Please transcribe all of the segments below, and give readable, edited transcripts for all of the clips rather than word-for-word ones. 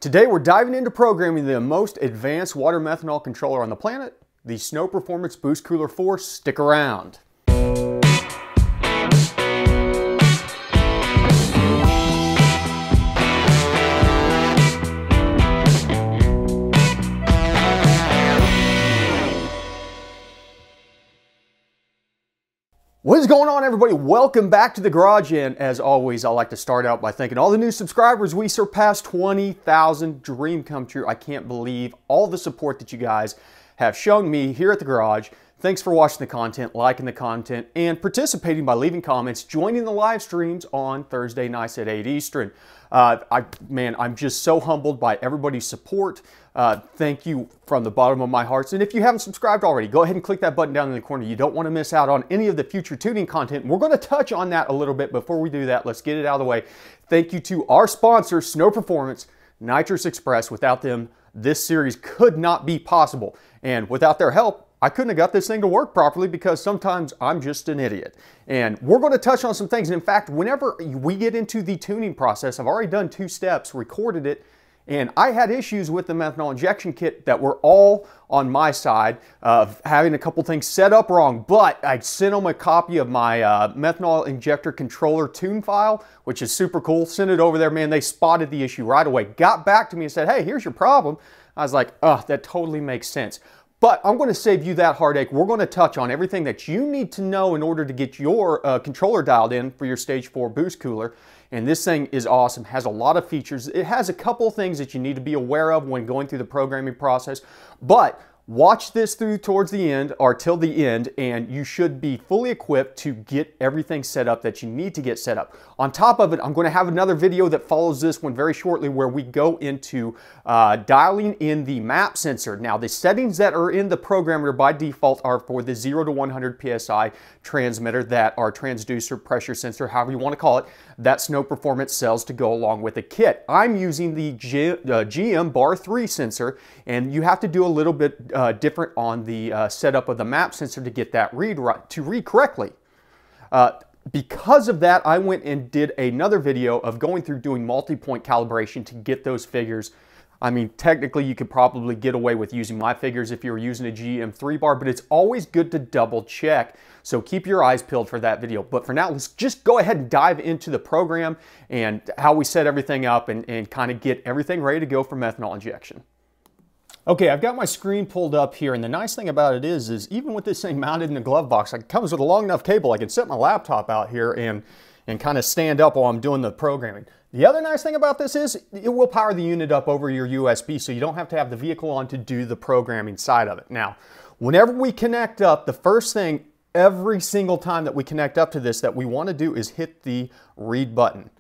Today we're diving into programming the most advanced water methanol controller on the planet, the Snow Performance Boost Cooler 4. Stick around. What is going on, everybody? Welcome back to the garage, and as always, I like to start out by thanking all the new subscribers. We surpassed 20,000, dream come true. I can't believe all the support that you guys have shown me here at the garage. Thanks for watching the content, liking the content, and participating by leaving comments, joining the live streams on Thursday nights at 8 Eastern. I'm just so humbled by everybody's support. Thank you from the bottom of my heart. And if you haven't subscribed already, go ahead and click that button down in the corner. You don't want to miss out on any of the future tuning content. We're going to touch on that a little bit. Before we do that, let's get it out of the way. Thank you to our sponsor, Snow Performance, Nitrous Express. Without them, this series could not be possible. And without their help, I couldn't have got this thing to work properly because sometimes I'm just an idiot. And we're going to touch on some things. And in fact, whenever we get into the tuning process, I've already done 2 steps, recorded it, and I had issues with the methanol injection kit that were all on my side of having a couple things set up wrong. But I sent them a copy of my methanol injector controller tune file, which is super cool. Sent it over there, man. They spotted the issue right away. Got back to me and said, hey, here's your problem. I was like, oh, that totally makes sense. But I'm going to save you that heartache. We're going to touch on everything that you need to know in order to get your controller dialed in for your Stage 4 boost cooler. And this thing is awesome, has a lot of features. It has a couple things that you need to be aware of when going through the programming process. But watch this through towards the end or till the end, and you should be fully equipped to get everything set up that you need to get set up. On top of it, I'm going to have another video that follows this one very shortly where we go into dialing in the map sensor. Now, the settings that are in the programmer by default are for the 0 to 100 PSI transmitter, that are transducer, pressure sensor, however you want to call it, that Snow Performance sells to go along with the kit. I'm using the GM Bar 3 sensor, and you have to do a little bit different on the setup of the map sensor to get that read correctly. Because of that, I went and did another video of going through doing multi-point calibration to get those figures. I mean, technically you could probably get away with using my figures if you were using a GM 3 bar, but it's always good to double check. So keep your eyes peeled for that video. But for now, let's just go ahead and dive into the program and how we set everything up and kind of get everything ready to go for methanol injection. Okay, I've got my screen pulled up here, and the nice thing about it is even with this thing mounted in the glove box, it comes with a long enough cable I can set my laptop out here and kind of stand up while I'm doing the programming. The other nice thing about this is it will power the unit up over your USB, so you don't have to have the vehicle on to do the programming side of it. Now, whenever we connect up, the first thing every single time that we connect up to this that we want to do is hit the read button.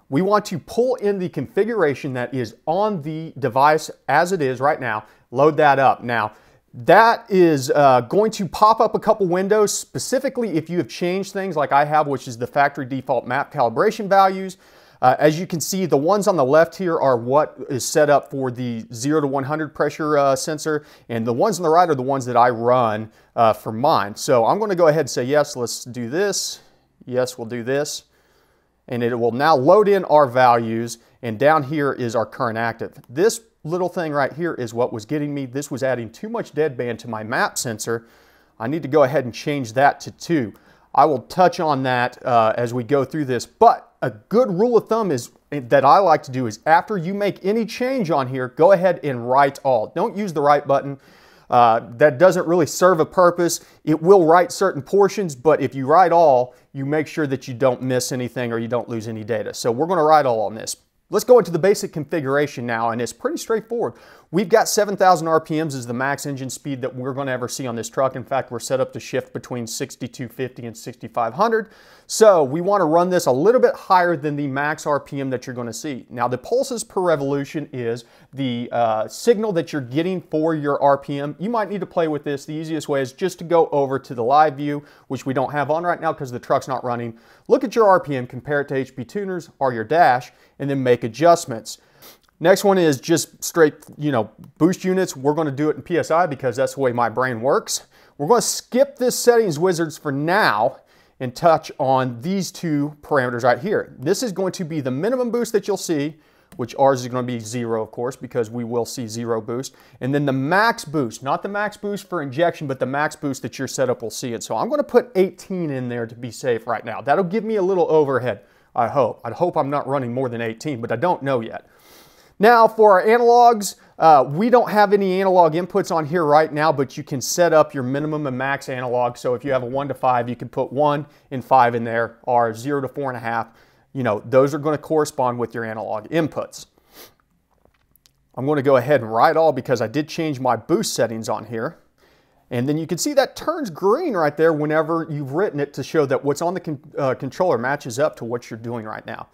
We want to pull in the configuration that is on the device as it is right now, load that up. Now, that is going to pop up a couple windows, specifically if you have changed things like I have, which is the factory default map calibration values. As you can see, the ones on the left here are what is set up for the 0 to 100 pressure sensor, and the ones on the right are the ones that I run for mine. So I'm going to go ahead and say, yes, let's do this. Yes, we'll do this. And it will now load in our values, and down here is our current active. This little thing right here is what was getting me. This was adding too much deadband to my map sensor. I need to go ahead and change that to 2. I will touch on that as we go through this, but a good rule of thumb is that I like to do is after you make any change on here, go ahead and write all. Don't use the write button. That doesn't really serve a purpose. It will write certain portions, but if you write all, you make sure that you don't miss anything or you don't lose any data. So we're going to write all on this. Let's go into the basic configuration now, and it's pretty straightforward. We've got 7,000 RPMs as the max engine speed that we're going to ever see on this truck. In fact, we're set up to shift between 6,250 and 6,500. So we want to run this a little bit higher than the max RPM that you're going to see. Now, the pulses per revolution is the signal that you're getting for your RPM. You might need to play with this. The easiest way is just to go over to the live view, which we don't have on right now because the truck's not running. Look at your RPM, compare it to HP tuners or your dash, and then make adjustments. Next one is just straight, boost units. We're going to do it in PSI because that's the way my brain works. We're going to skip this settings wizards for now and touch on these 2 parameters right here. This is going to be the minimum boost that you'll see which ours is going to be 0, of course, because we will see 0 boost. And then the max boost, not the max boost for injection, but the max boost that your setup will see it. So I'm going to put 18 in there to be safe right now. That'll give me a little overhead, I hope. I hope I'm not running more than 18, but I don't know yet. Now for our analogs, we don't have any analog inputs on here right now, but you can set up your minimum and max analog. So if you have a 1 to 5, you can put 1 and 5 in there, or 0 to 4.5. You know, those are going to correspond with your analog inputs. I'm going to go ahead and write all because I did change my boost settings on here. And then you can see that turns green right there whenever you've written it to show that what's on the controller matches up to what you're doing right now.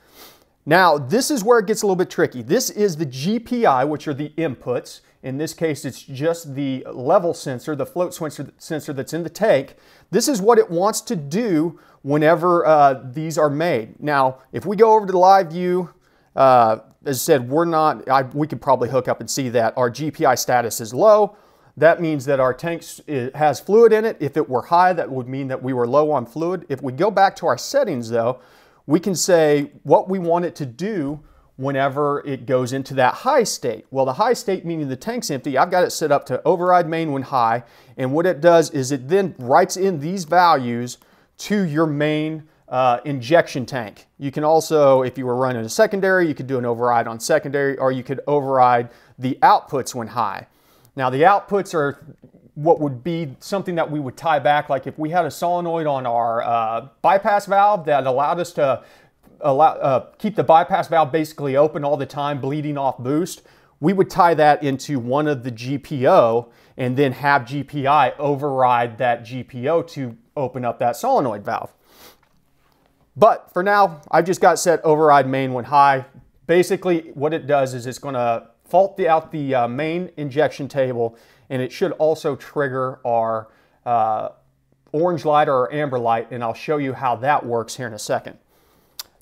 Now, this is where it gets a little bit tricky. This is the GPI, which are the inputs. In this case, it's just the level sensor, the float sensor that's in the tank. This is what it wants to do whenever these are made. Now, if we go over to the live view, as I said, we could probably hook up and see that our GPI status is low. That means that our tank has fluid in it. If it were high, that would mean that we were low on fluid. If we go back to our settings though, we can say what we want it to do whenever it goes into that high state. Well, the high state meaning the tank's empty. I've got it set up to override main when high. And what it does is it then writes in these values to your main injection tank. You can also, if you were running a secondary, you could do an override on secondary, or you could override the outputs when high. Now the outputs are what would be something that we would tie back, like if we had a solenoid on our bypass valve that allowed us to keep the bypass valve basically open all the time, bleeding off boost, we would tie that into one of the GPO and then have GPI override that GPO to open up that solenoid valve. But for now, I've just got set override main when high. Basically what it does is it's going to fault out the main injection table, and it should also trigger our orange light or our amber light, and I'll show you how that works here in a second.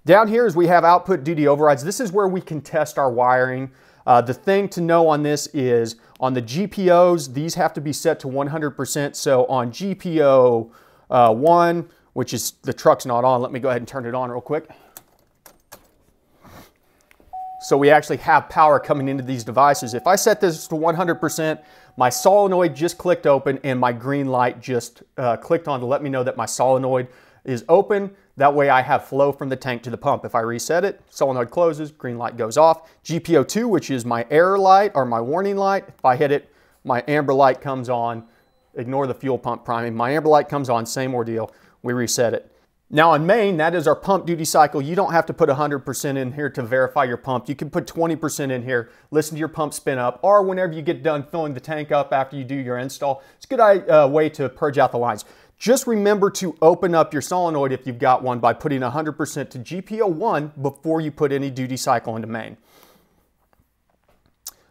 Down here is we have output duty overrides. This is where we can test our wiring. The thing to know on this is on the GPOs, these have to be set to 100%. So on GPO 1, which is the truck's not on, let me go ahead and turn it on real quick. So we actually have power coming into these devices. If I set this to 100%, my solenoid just clicked open and my green light just clicked on to let me know that my solenoid is open. That way I have flow from the tank to the pump. If I reset it, solenoid closes, green light goes off. GPO 2, which is my error light or my warning light, if I hit it, my amber light comes on. Ignore the fuel pump priming. My amber light comes on, same ordeal. We reset it. Now on main, that is our pump duty cycle. You don't have to put 100% in here to verify your pump. You can put 20% in here, listen to your pump spin up, or whenever you get done filling the tank up after you do your install. It's a good way to purge out the lines. Just remember to open up your solenoid if you've got one by putting 100% to GPO 1 before you put any duty cycle into main.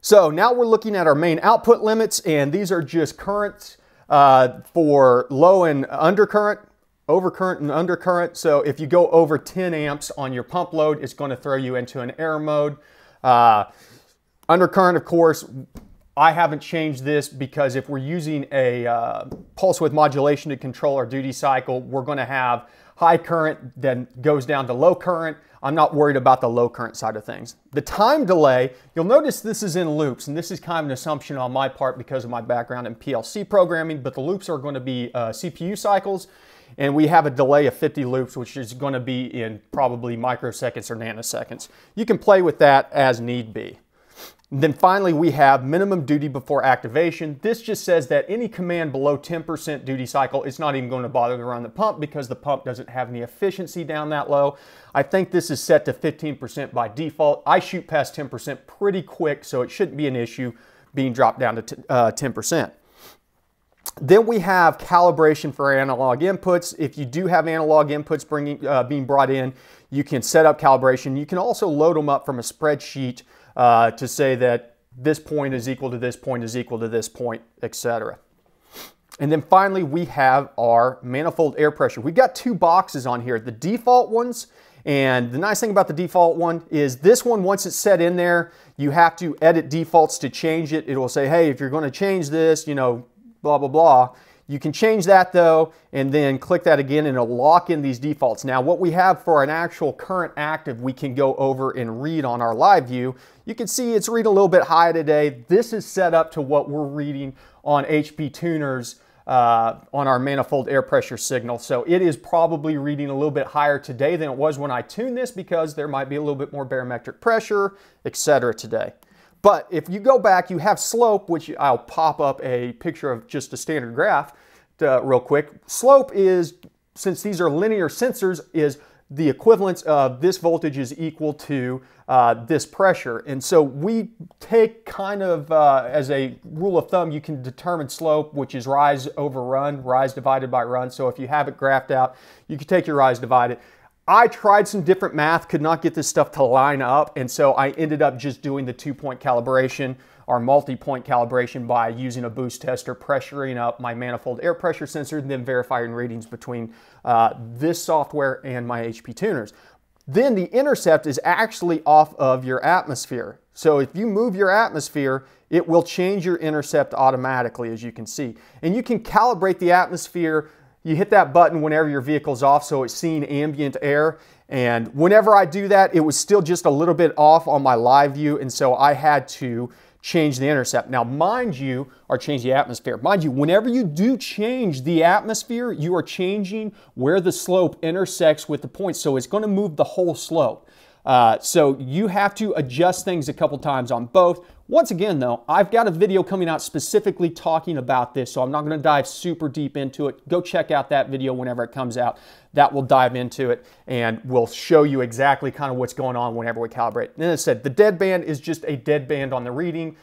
So now we're looking at our main output limits, and these are just currents for low and undercurrent, overcurrent and undercurrent. So if you go over 10 amps on your pump load, it's going to throw you into an error mode. Undercurrent, of course, I haven't changed this because if we're using a pulse width modulation to control our duty cycle, we're going to have high current then goes down to low current. I'm not worried about the low current side of things. The time delay, you'll notice this is in loops, and this is kind of an assumption on my part because of my background in PLC programming, but the loops are going to be CPU cycles, and we have a delay of 50 loops, which is going to be in probably microseconds or nanoseconds. You can play with that as need be. And then finally, we have minimum duty before activation. This just says that any command below 10% duty cycle, it's not even going to bother to run the pump because the pump doesn't have any efficiency down that low. I think this is set to 15% by default. I shoot past 10% pretty quick, so it shouldn't be an issue being dropped down to 10%. Then we have calibration for analog inputs. If you do have analog inputs being brought in, you can set up calibration. You can also load them up from a spreadsheet to say that this point is equal to this point is equal to this point, etc. And then finally, we have our manifold air pressure. We've got two boxes on here, the default ones. And the nice thing about the default one is this one, once it's set in there, you have to edit defaults to change it. It will say, hey, if you're going to change this, you know, blah, blah, blah, You can change that though, and then click that again and it'll lock in these defaults. Now what we have for an actual current active, we can go over and read on our live view. You can see it's reading a little bit high today. This is set up to what we're reading on HP tuners on our manifold air pressure signal. So it is probably reading a little bit higher today than it was when I tuned this, because there might be a little bit more barometric pressure, etc. today. But if you go back, you have slope, which I'll pop up a picture of just a standard graph real quick. Slope is, since these are linear sensors, is the equivalence of this voltage is equal to this pressure. And so we take kind of as a rule of thumb, you can determine slope, which is rise over run, rise divided by run. So if you have it graphed out, you can take your rise divided. I tried some different math, could not get this stuff to line up, and so I ended up just doing the 2-point calibration or multi-point calibration by using a boost tester, pressuring up my manifold air pressure sensor, and then verifying readings between this software and my HP tuners. Then the intercept is actually off of your atmosphere. So if you move your atmosphere, it will change your intercept automatically, as you can see. And you can calibrate the atmosphere. You hit that button whenever your vehicle's off, so it's seeing ambient air. And whenever I do that, it was still just a little bit off on my live view, and so I had to change the intercept. Now, mind you, or change the atmosphere. Mind you, whenever you do change the atmosphere, you are changing where the slope intersects with the point, so it's going to move the whole slope. So you have to adjust things a couple times on both. Once again though, I've got a video coming out specifically talking about this, so I'm not going to dive super deep into it. Go check out that video whenever it comes out. That will dive into it and will show you exactly kind of what's going on whenever we calibrate. And as I said, the dead band is just a dead band on the reading.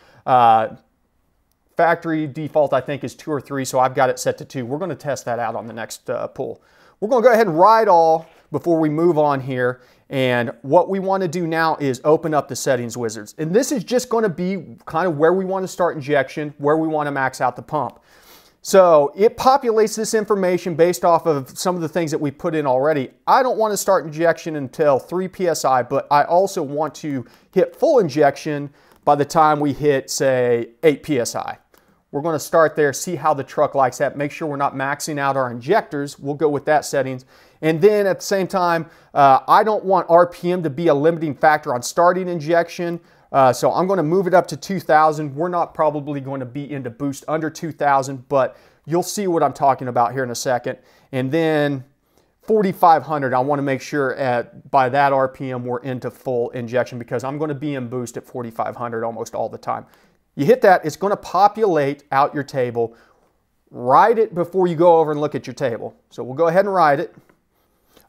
Factory default I think is 2 or 3, so I've got it set to 2. We're going to test that out on the next pull. We're going to go ahead and ride all before we move on here. And what we want to do now is open up the settings wizards. And this is just going to be kind of where we want to start injection, where we want to max out the pump. So it populates this information based off of some of the things that we put in already. I don't want to start injection until 3 PSI, but I also want to hit full injection by the time we hit, say, 8 PSI. We're going to start there, see how the truck likes that, make sure we're not maxing out our injectors. We'll go with that settings. And then at the same time, I don't want RPM to be a limiting factor on starting injection. So I'm going to move it up to 2,000. We're not probably going to be into boost under 2,000, but you'll see what I'm talking about here in a second. And then 4,500, I want to make sure by that RPM we're into full injection, because I'm going to be in boost at 4,500 almost all the time. You hit that, it's going to populate out your table. Write it before you go over and look at your table. So we'll go ahead and write it.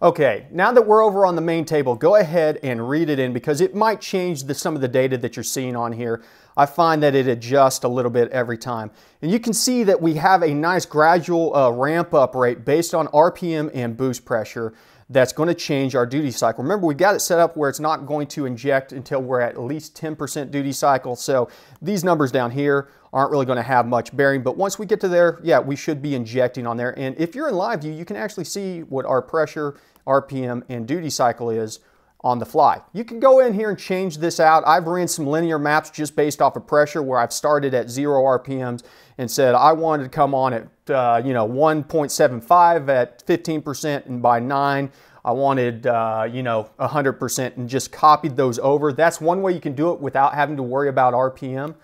Okay, now that we're over on the main table, go ahead and read it in, because it might change some of the data that you're seeing on here. I find that it adjusts a little bit every time. And you can see that we have a nice gradual ramp up rate based on RPM and boost pressure. That's going to change our duty cycle. Remember, we got it set up where it's not going to inject until we're at least 10% duty cycle. So these numbers down here aren't really going to have much bearing. But once we get to there, yeah, we should be injecting on there. And if you're in live view, you can actually see what our pressure, RPM, and duty cycle is on the fly. You can go in here and change this out. I've ran some linear maps just based off of pressure, where I've started at 0 RPMs and said I wanted to come on at 1.75 at 15%, and by 9 I wanted 100%, and just copied those over. That's one way you can do it without having to worry about RPM.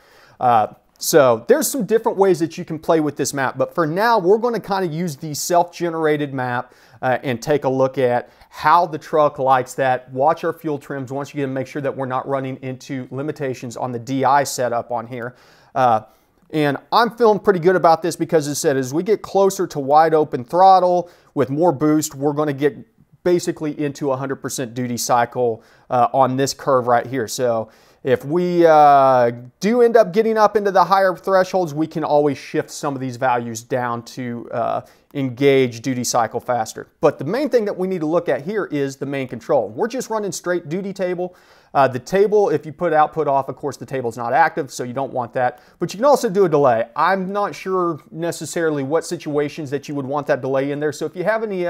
So there's some different ways that you can play with this map, but for now we're going to kind of use the self-generated map and take a look at how the truck likes that. Watch our fuel trims once again, make sure that we're not running into limitations on the DI setup on here. And I'm feeling pretty good about this, because as I said, as we get closer to wide open throttle with more boost, we're going to get basically into 100% duty cycle on this curve right here. So if we do end up getting up into the higher thresholds, we can always shift some of these values down to engage duty cycle faster. But the main thing that we need to look at here is the main control. We're just running straight duty table. The table, if you put output off, of course the table is not active, so you don't want that. But you can also do a delay. I'm not sure necessarily what situations that you would want that delay in there. So if you have any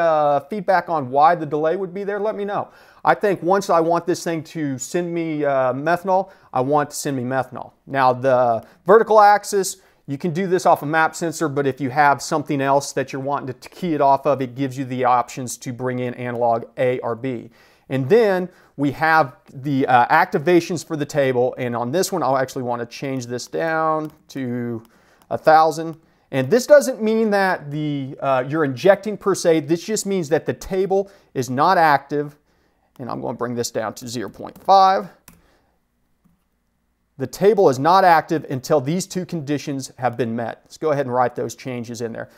feedback on why the delay would be there, let me know. I think once I want this thing to send me methanol, I want to send me methanol. Now the vertical axis, You can do this off a map sensor, but if you have something else that you're wanting to key it off of, it gives you the options to bring in analog A or B. And then we have the activations for the table, and on this one I'll actually want to change this down to 1,000. And this doesn't mean that you're injecting per se, this just means that the table is not active, and I'm going to bring this down to 0.5. The table is not active until these two conditions have been met. Let's go ahead and write those changes in there.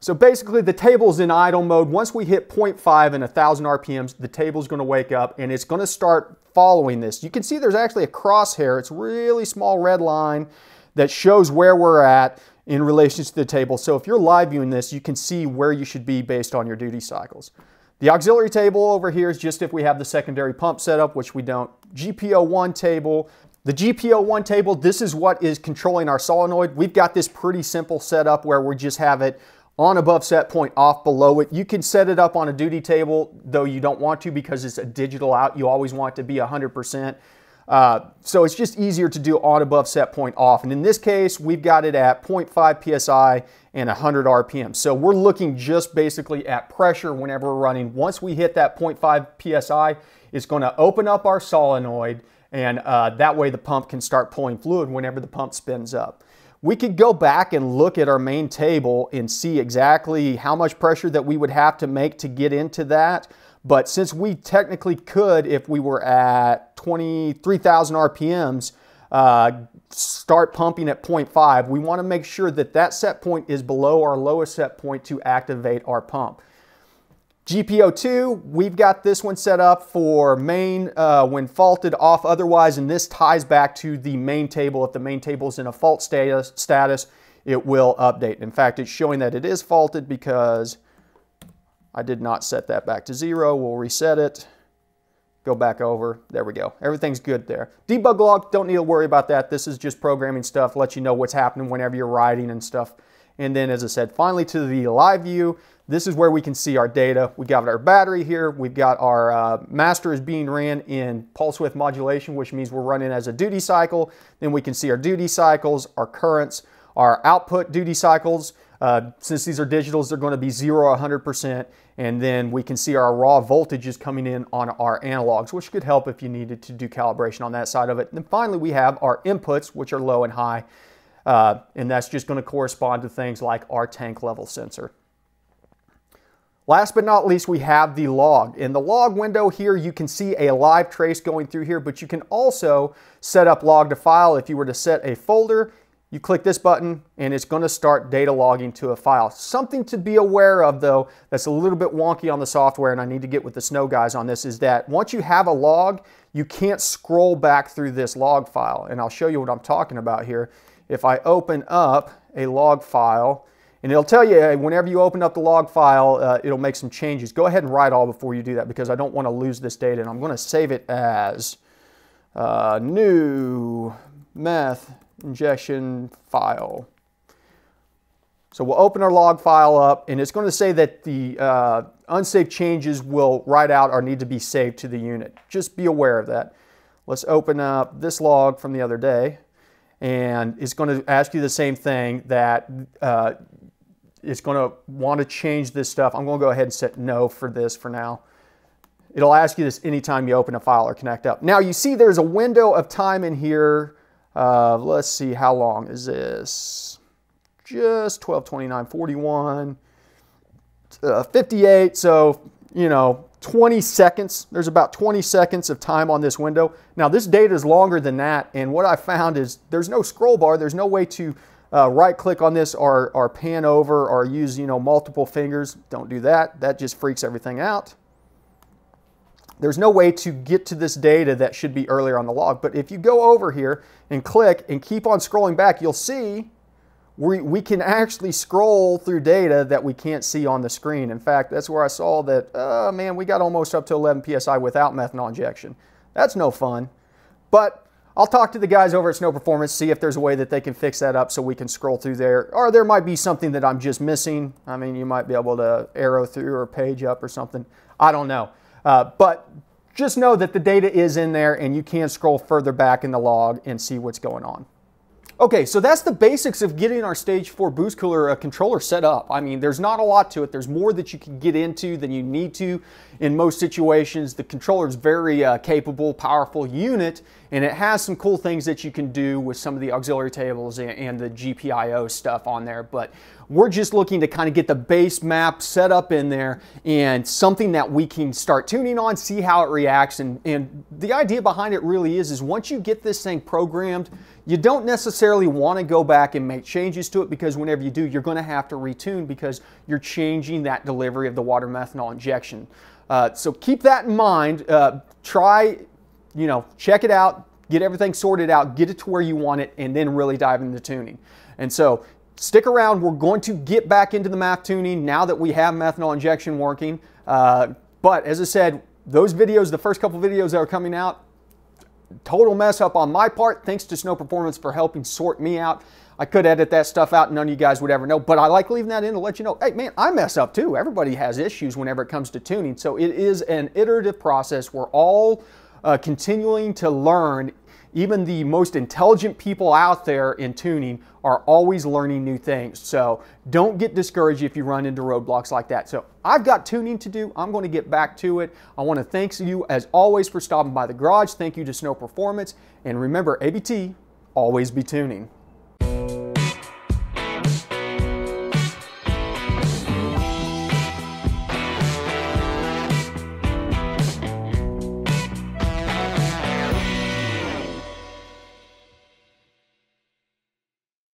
So basically the table is in idle mode. Once we hit 0.5 and 1,000 RPMs, the table is going to wake up and it's going to start following this. You can see there's actually a crosshair. It's a really small red line that shows where we're at in relation to the table. So if you're live viewing this, you can see where you should be based on your duty cycles. The auxiliary table over here is just if we have the secondary pump set up, which we don't. GPO1 table. The GPO1 table, this is what is controlling our solenoid. We've got this pretty simple setup where we just have it on above set point, off below it. You can set it up on a duty table, though you don't want to because it's a digital out. You always want it to be 100%. So it's just easier to do on above set point off. And in this case, we've got it at 0.5 PSI and 100 RPM. So we're looking just basically at pressure whenever we're running. Once we hit that 0.5 PSI, it's going to open up our solenoid, and that way the pump can start pulling fluid whenever the pump spins up. We could go back and look at our main table and see exactly how much pressure that we would have to make to get into that. But since we technically could, if we were at 23,000 RPMs, start pumping at 0.5, we want to make sure that that set point is below our lowest set point to activate our pump. GPO2, we've got this one set up for main when faulted, off otherwise, and this ties back to the main table. If the main table is in a fault status, it will update. In fact, it's showing that it is faulted because I did not set that back to 0. We'll reset it, go back over, there we go. Everything's good there. Debug log, don't need to worry about that. This is just programming stuff, let you know what's happening whenever you're riding and stuff. And then, as I said, finally to the live view, this is where we can see our data. We got our battery here. We've got our master is being ran in pulse width modulation, which means we're running as a duty cycle. Then we can see our duty cycles, our currents, our output duty cycles. Since these are digitals, they're going to be 0 or 100%. And then we can see our raw voltages coming in on our analogs, which could help if you needed to do calibration on that side of it. And then finally, we have our inputs, which are low and high. And that's just going to correspond to things like our tank level sensor. Last but not least, we have the log. In the log window here, you can see a live trace going through here, but you can also set up log to file. If you were to set a folder, you click this button and it's going to start data logging to a file. Something to be aware of though, that's a little bit wonky on the software, and I need to get with the snow guys on this, is that once you have a log, you can't scroll back through this log file. And I'll show you what I'm talking about here. If I open up a log file, and it'll tell you whenever you open up the log file, it'll make some changes. Go ahead and write all before you do that because I don't want to lose this data. And I'm going to save it as new meth injection file. So we'll open our log file up, and it's going to say that the unsaved changes will write out or need to be saved to the unit. Just be aware of that. Let's open up this log from the other day, and it's going to ask you the same thing, that it's going to want to change this stuff. I'm going to go ahead and set no for this for now. It'll ask you this anytime you open a file or connect up. Now you see there's a window of time in here. Let's see, how long is this? Just 12:29:41, 58. So, you know, 20 seconds. There's about 20 seconds of time on this window. Now this data is longer than that, and what I found is there's no scroll bar. There's no way to right click on this or pan over or use, you know, multiple fingers. Don't do that. That just freaks everything out. There's no way to get to this data that should be earlier on the log. But if you go over here and click and keep on scrolling back, you'll see we can actually scroll through data that we can't see on the screen. In fact, that's where I saw that, man, we got almost up to 11 PSI without methanol injection. That's no fun. But I'll talk to the guys over at Snow Performance, see if there's a way that they can fix that up so we can scroll through there. Or there might be something that I'm just missing. I mean, you might be able to arrow through or page up or something. I don't know. But just know that the data is in there and you can scroll further back in the log and see what's going on. Okay, so that's the basics of getting our Stage 4 boost cooler controller set up. I mean, there's not a lot to it. There's more that you can get into than you need to in most situations. The controller is very capable, powerful unit, and it has some cool things that you can do with some of the auxiliary tables and the GPIO stuff on there. But we're just looking to kind of get the base map set up in there and something that we can start tuning on, see how it reacts. And the idea behind it really is once you get this thing programmed, you don't necessarily want to go back and make changes to it, because whenever you do, you're going to have to retune because you're changing that delivery of the water methanol injection. So keep that in mind. Try, check it out, get everything sorted out, get it to where you want it, and then really dive into tuning. And so stick around. We're going to get back into the map tuning now that we have methanol injection working. But as I said, those videos, the first couple videos that are coming out, total mess up on my part. Thanks to Snow Performance for helping sort me out. I could edit that stuff out and none of you guys would ever know, but I like leaving that in to let you know, hey man, I mess up too. Everybody has issues whenever it comes to tuning. So it is an iterative process. We're all continuing to learn. Even the most intelligent people out there in tuning are always learning new things. So don't get discouraged if you run into roadblocks like that. So I've got tuning to do. I'm going to get back to it. I want to thank you as always for stopping by the garage. Thank you to Snow Performance. And remember, ABT, always be tuning.